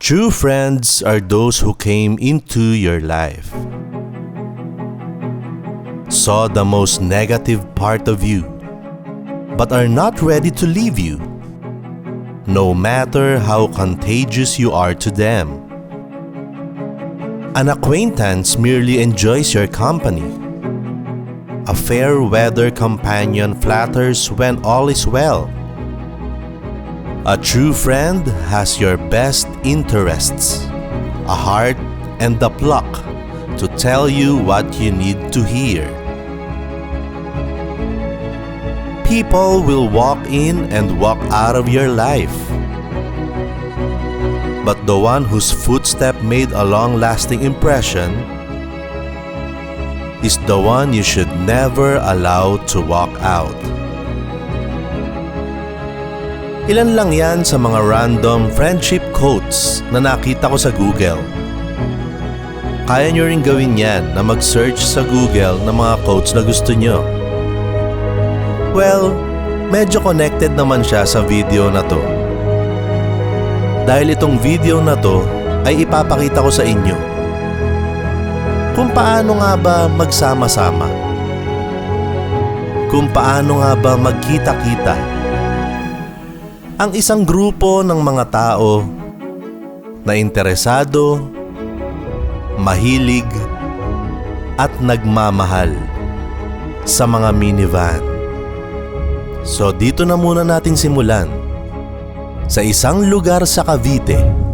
True friends are those who came into your life, saw the most negative part of you, but are not ready to leave you, no matter how contagious you are to them. An acquaintance merely enjoys your company. A fair weather companion flatters when all is well. A true friend has your best interests, a heart, and the pluck to tell you what you need to hear. People will walk in and walk out of your life, but the one whose footstep made a long-lasting impression is the one you should never allow to walk out. Ilan lang yan sa mga random friendship quotes na nakita ko sa Google. Kaya nyo rin gawin yan na mag-search sa Google ng mga quotes na gusto nyo. Well, medyo connected naman siya sa video na to. Dahil itong video na to ay ipapakita ko sa inyo kung paano nga ba magsama-sama, kung paano nga ba magkita-kita ang isang grupo ng mga tao na interesado, mahilig, at nagmamahal sa mga minivan. So dito na muna natin simulan sa isang lugar sa Cavite.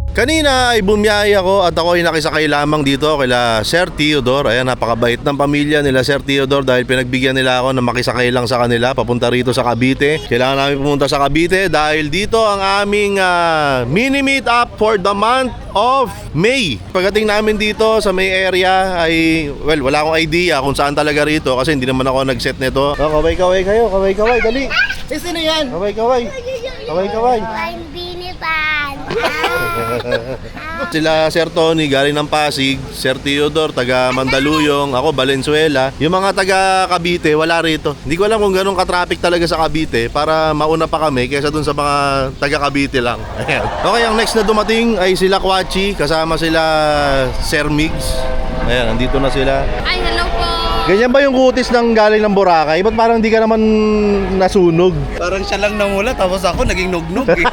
Kanina ay bumiyay ako at ako ay nakisakay lamang dito kila Sir Theodore. Ayan, napakabait ng pamilya nila Sir Theodore dahil pinagbigyan nila ako na makisakay lang sa kanila papunta rito sa Cavite. Kailangan namin pumunta sa Cavite dahil dito ang aming mini meet up for the month of May. Pagdating namin dito sa May area ay, well, wala akong idea kung saan talaga rito kasi hindi naman ako nag-set nito. Kaway-kaway kayo, kaway-kaway, dali. Sino yan? Kaway-kaway. Kaway-kaway. I'm binipan. Sila Sir Tony galing ng Pasig, Sir Theodore taga Mandaluyong, ako Valenzuela. Yung mga taga Cavite wala rito. Hindi ko alam kung ganun ka-traffic talaga sa Cavite para mauna pa kami kaysa dun sa mga taga Cavite lang. Ayan. Okay, ang next na dumating ay sila Kwachi, kasama sila Sir Migs. Ayan, nandito na sila. Ay, hello po. Ganyan ba yung kutis ng galing ng Boracay? Ba't parang di ka naman nasunog? Parang siya lang namula tapos ako naging nugnog eh.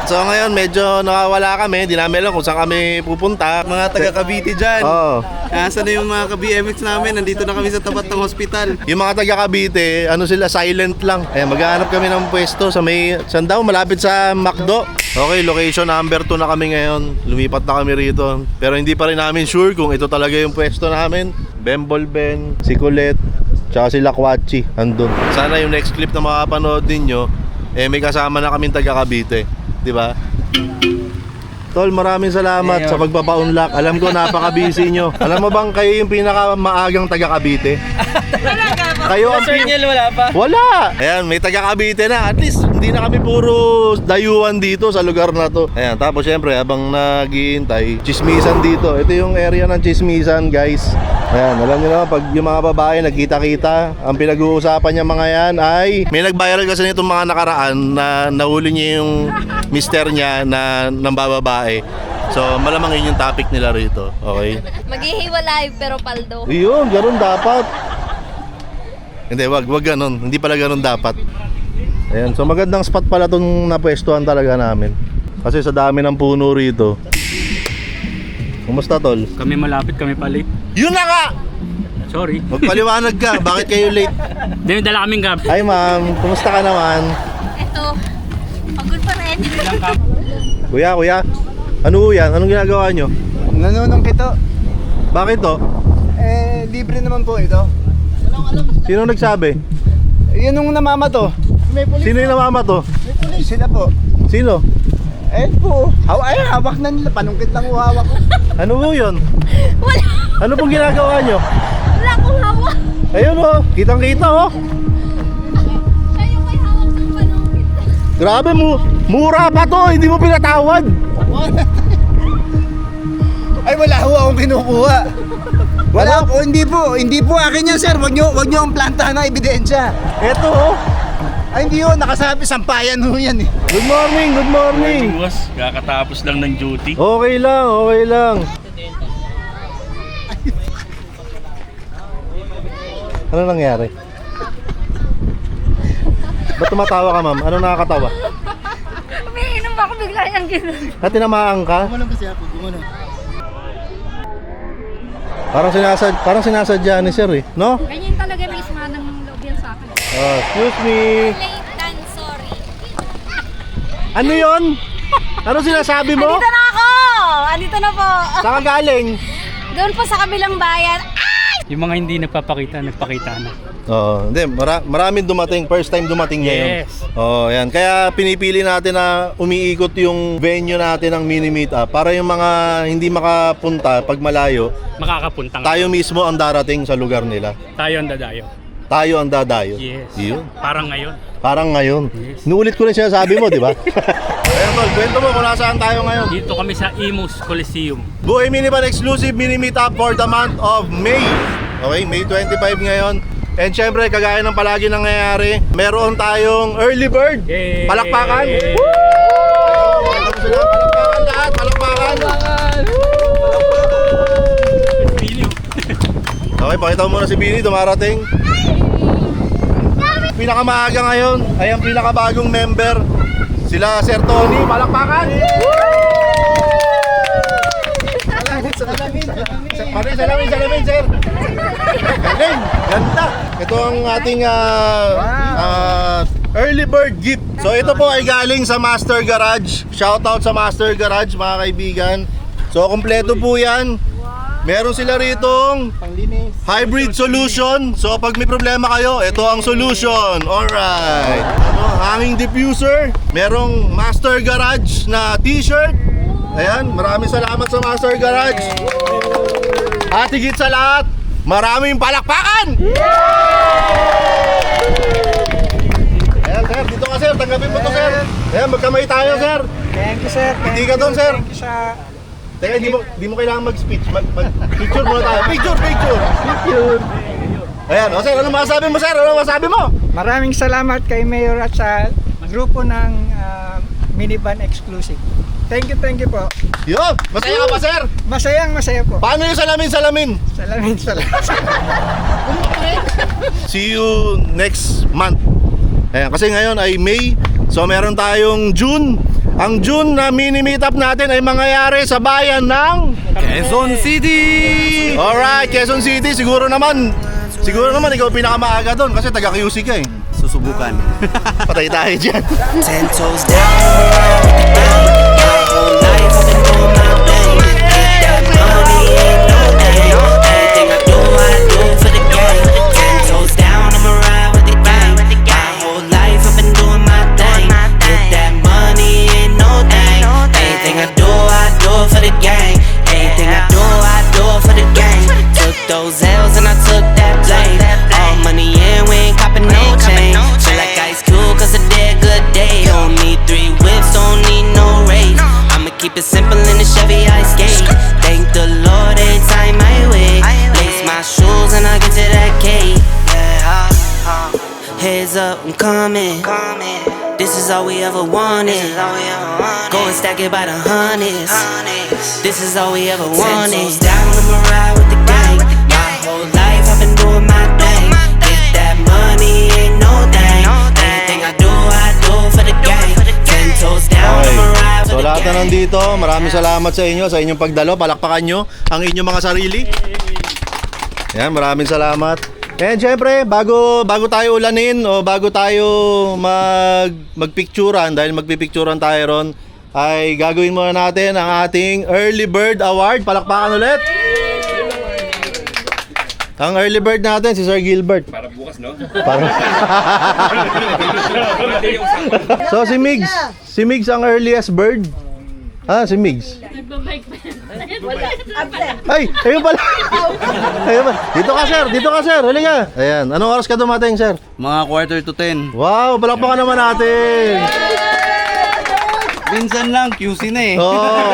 So ngayon medyo nakawala kami, di namin alam kung saan kami pupunta. Mga taga Cavite dyan. Oo. Nasaan na yung mga ka-BMX namin? Nandito na kami sa tapat ng hospital. Yung mga taga Cavite, ano sila, silent lang. Ayan, maghahanap kami ng pwesto sa may, saan daw, malapit sa McDo. Okay, location number 2 na kami ngayon. Lumipat na kami rito. Pero hindi pa rin namin sure kung ito talaga yung pwesto namin. Bembol Ben, si Colette, tsaka si Lakwachi, andun. Sana yung next clip na makapanood ninyo, may kasama na kaming taga Cavite. Diba? Tol, maraming salamat sa pagpapa-unlock. Alam ko napaka-busy nyo. Alam mo bang kayo yung pinaka-maagang taga Cavite? Kayo ang wala pa. Wala! Ayan, may taga Cavite na. At least, hindi na kami puro dayuhan dito sa lugar na to. Ayan, tapos syempre, habang naghihintay, chismisan dito. Ito yung area ng chismisan, guys. Ayan, alam nyo naman, pag yung mga babae nagkita-kita, ang pinag-uusapan niya mga yan ay may nag-viral kasi nitong mga nakaraan na nahuli niya yung mister niya na nambababae. So, malamang yun yung topic nila rito. Okay? Maghihiwalay pero paldo. Yun, ganun dapat. Hindi, wag ganun. Hindi pala ganun dapat. Ayan, so magandang spot pala itong napwestuhan talaga namin. Kasi sa dami ng puno rito. Kumusta, Tol? Kami malapit, kami pa late. Yun na nga! Sorry. Magpaliwanag ka, bakit kayo late? Dami dala kaming gab. Hi ma'am, kumusta ka naman? Eto, pagod pa rin. Kuya, ano yan? Anong ginagawa nyo? Nanunong kito. Bakit to? Libre naman po ito. Sino nagsabi? Yun yung namamato. May pulis. Sino yung namamato? May pulis. Sila po. Sino? Po. Hawak na nila. Panungkit lang hawak ko. Ano po yun? Wala. Ano pong ginagawa nyo? Wala akong hawak. Ayun oh, kitang-kita oh. Siya yung may hawak ng panungkit. Grabe mo, mura pa to, hindi mo pinatawad. Ay, wala ho akong kinukuha. Wala po, hindi po akin yan, sir. Wag niyo ang plantahan ng ebidensya. Eto oh. Ay, hindi yun. Nakasabi, sampayan ho yan eh. Good morning, good morning. Boss, kakatapos lang ng duty. Okay lang, okay lang. Ano nangyari? Ba't tumatawa ka, ma'am? Ano nakakatawa? Umiinom ako bigla yung gano'n. At tinamaan ka? Gumanon kasi ako, gumanon. Parang sinasadya ni sir eh, no? Ganyan talaga may isma ng loob yan sa akin. Oh, excuse me. Late and sorry. Ano yon? Ano sinasabi mo? Andito na ako! Andito na po. Saan ka galing? Doon po sa kabilang bayan. Yung mga hindi nagpapakita na. Oo, hindi. Maraming dumating. First time dumating ngayon. Yes. Oo, yan. Kaya pinipili natin na umiikot yung venue natin ng mini meetup para yung mga hindi makapunta pag malayo, Makakapunta nga. tayo mismo ang darating sa lugar nila. Tayo ang dadayo. Tayo ang dadayo. Yes. Yun. Parang ngayon. Parang ngayon. Yes. Inuulit ko rin sinasabi mo, di ba? Ayan, tol. Kwento mo kung nasaan tayo ngayon. Dito kami sa Imus Coliseum. Buhay Minivan exclusive mini meetup for the month of May. Okay, May 25 ngayon. And syempre, kagaya ng palagi nangyayari, meron tayong early bird. Yay! Palakpakan. Yay! Woo! Welcome sila. Palakpakan lahat. Palakpakan. Okay, pakita mo muna si Bini, dumarating. Pinakamaaga ngayon ay ang pinakabagong member, sila Sir Tony. Palakpakan! Salamin, sir! Galing! Ganda! Ito ang ating early bird gift. So ito po ay galing sa Master Garage. Shoutout sa Master Garage, mga kaibigan. So kompleto po yan. Meron sila ritong Panglinis. hybrid solution. So pag may problema kayo, ito ang solution. Alright. Hanging diffuser. Merong Master Garage na t-shirt. Ayan, maraming salamat sa Master Garage. At higit sa lahat, maraming palakpakan! Ayan sir, dito ka sir, tanggapin mo to sir. Ayan, magkamay tayo sir. Thank you, sir. Hindi ka doon, sir. Thank you sa... Teka, di mo kailangan mag-speech. Picture muna tayo. Picture! Ayan, o sir, ano masasabi mo sir? Ano masasabi mo? Maraming salamat kay Mayor at sa grupo ng Minivan Exclusive. Thank you po. Yun, masaya ka ba sir? Masaya po. Paano yung salamin? Salamin. See you next month. Ayan, kasi ngayon ay May. So meron tayong June. Ang June na mini meetup natin ay mangyayari sa bayan ng Quezon City! Alright, Quezon City. Siguro naman ikaw pinakamaaga doon kasi taga QC ka eh. Susubukan. Patay tayo dyan. 10 toes down, my whole life I've been doing my thing. Get that money, ain't no thing. Anything I do for the game. 10 toes down, I'ma ride with the gang. My whole life I've been doing my thing. Get that money, ain't no thing. Anything I do for the gang. Anything I do for the gang. Took those L's and I took that blame. All money in, we ain't copping no change. Feel like Ice Cube, cause I did good day. Don't need 3 whips, don't need no race. I'ma keep it simple in the Chevy I skate. Thank the Lord every time I wait. Lace my shoes and I get to that cake. Heads up, I'm coming. This is all we ever wanted. Go and stack it by the hundreds. This is all we ever wanted. 10 toes down, I'ma ride with the gang. My whole life I've been doing my thing. Get that money, ain't no thing. Anything I do for the gang. 10 toes down, Okay. I'ma ride So with the lahat na gang. nandito, maraming salamat sa inyo, sa inyong pagdalo. Palakpakan nyo ang inyong mga sarili. Yan, maraming salamat. And syempre, bago tayo ulanin o bago tayo magpicturan, dahil magpipicturan tayo ron, ay gagawin muna natin ang ating Early Bird Award. Palakpakan ulit. Ang early bird natin, si Sir Gilbert. Para bukas, no? So, si Migs ang earliest bird. Si Migs. Ay, ayun pala. Ayun pala. Dito ka, sir. Halika. Ayan. Anong oras ka dumating, sir? Mga quarter to 10. Wow, palakpakan naman natin. Minsan lang, QC na eh. Oo.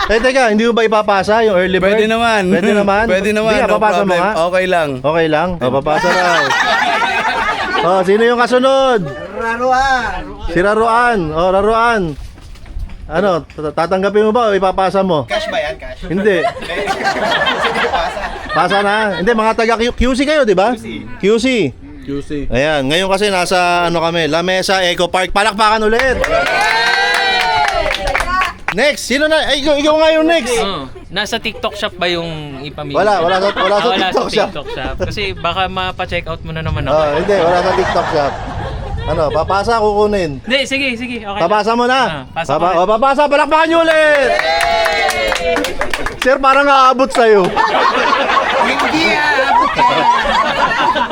Teka, hindi mo ba ipapasa yung early bird? Pwede naman. Pwede naman? Pwede naman, Hindi, no papasa mo problem. nga. Okay lang. Okay lang? O, papasa raw. Oh, sino yung kasunod? Si Raruan. Oh, Raruan. Ano, tatanggapin mo ba o ipapasa mo? Cash ba yan? Cash? Hindi. Sige, pasa. Pasa na. Hindi, mga taga QC kayo, di ba? QC. Ayan, ngayon kasi nasa ano kami, La Mesa Eco Park. Palakpakan ulit. Next, sino na? Ay, ikaw nga yung next. Nasa TikTok shop ba yung ipamili? Wala sa Wala TikTok sa shop. TikTok shop. Kasi baka mapa-check out mo na naman ako. Oh, hindi, wala sa TikTok shop. Ano, papasa kukunin. Hindi, sige. Okay. Papasa mo na. Pasa ko. Papasa, palakpakan nyo ulit. Sir, parang aabot sa'yo.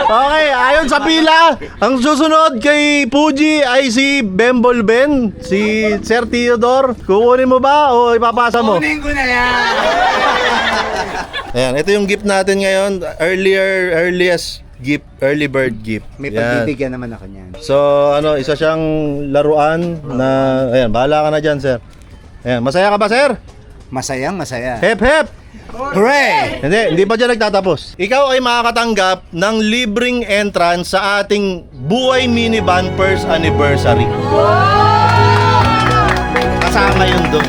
Okay, ayon sa pila, ang susunod kay Puji ay si Bembol Ben, si Sir Theodore. Kukunin mo ba o ipapasa mo? Kunin ko na yan! Ayan, ito yung gift natin ngayon. Earliest gift, early bird gift. May Yan. pagbibigyan naman ako niyan. So, ano, isa siyang laruan na, ayan, bahala ka na dyan, sir. Ayan, masaya ka ba, sir? Masayang masaya. Hep, hep! Hooray! Hindi pa dyan nagtatapos. Ikaw ay makakatanggap ng libreng entrance sa ating Buhay Minivan First Anniversary. Kasama yun doon.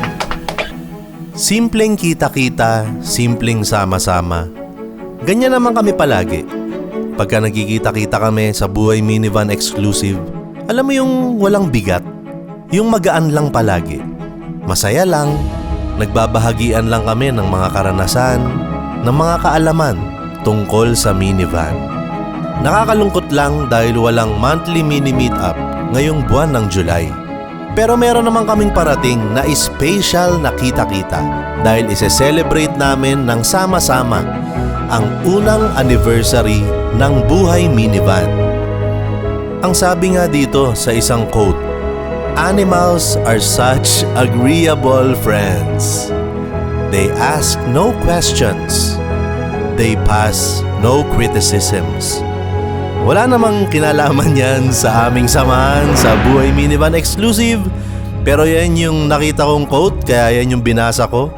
Simpleng kita-kita, simpleng sama-sama. Ganyan naman kami palagi. Pagka nagkikita-kita kami sa Buhay Minivan Exclusive, alam mo yung walang bigat, yung magaan lang palagi. Masaya lang, nagbabahagian lang kami ng mga karanasan, ng mga kaalaman tungkol sa minivan. Nakakalungkot lang dahil walang monthly mini meetup ngayong buwan ng July. Pero meron naman kaming parating na special na kita-kita dahil ise-celebrate namin ng sama-sama ang unang anniversary ng Buhay Minivan. Ang sabi nga dito sa isang quote, "Animals are such agreeable friends. They ask no questions. They pass no criticisms." Wala namang kinalaman yan sa aming samahan sa Buhay Minivan Exclusive, pero yan yung nakita kong quote, kaya yan yung binasa ko.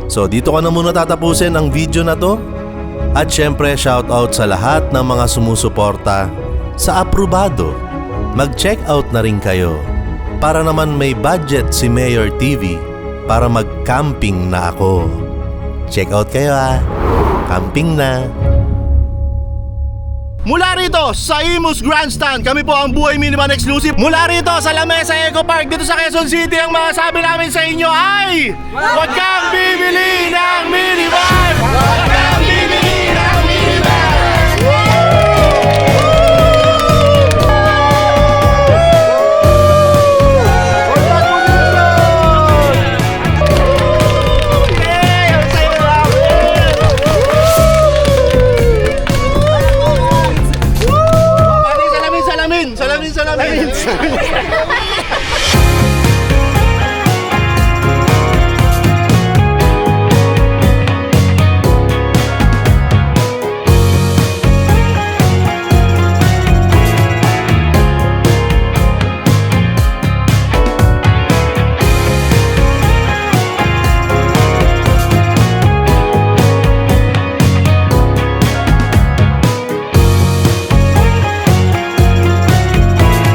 So dito ko na muna tatapusin ang video na to. At syempre shoutout sa lahat ng mga sumusuporta sa Aprobado. Mag-check out na rin kayo para naman may budget si Mayor TV para mag-camping na ako. Check out kayo camping na. Mula rito sa Imus Grandstand, kami po ang Buhay Minivan Exclusive. Mula rito sa La Mesa Eco Park dito sa Quezon City, ang masasabi namin sa inyo ay huwag kang bibili ng minivan! Huwag kang bibili ng minivan! Salamin!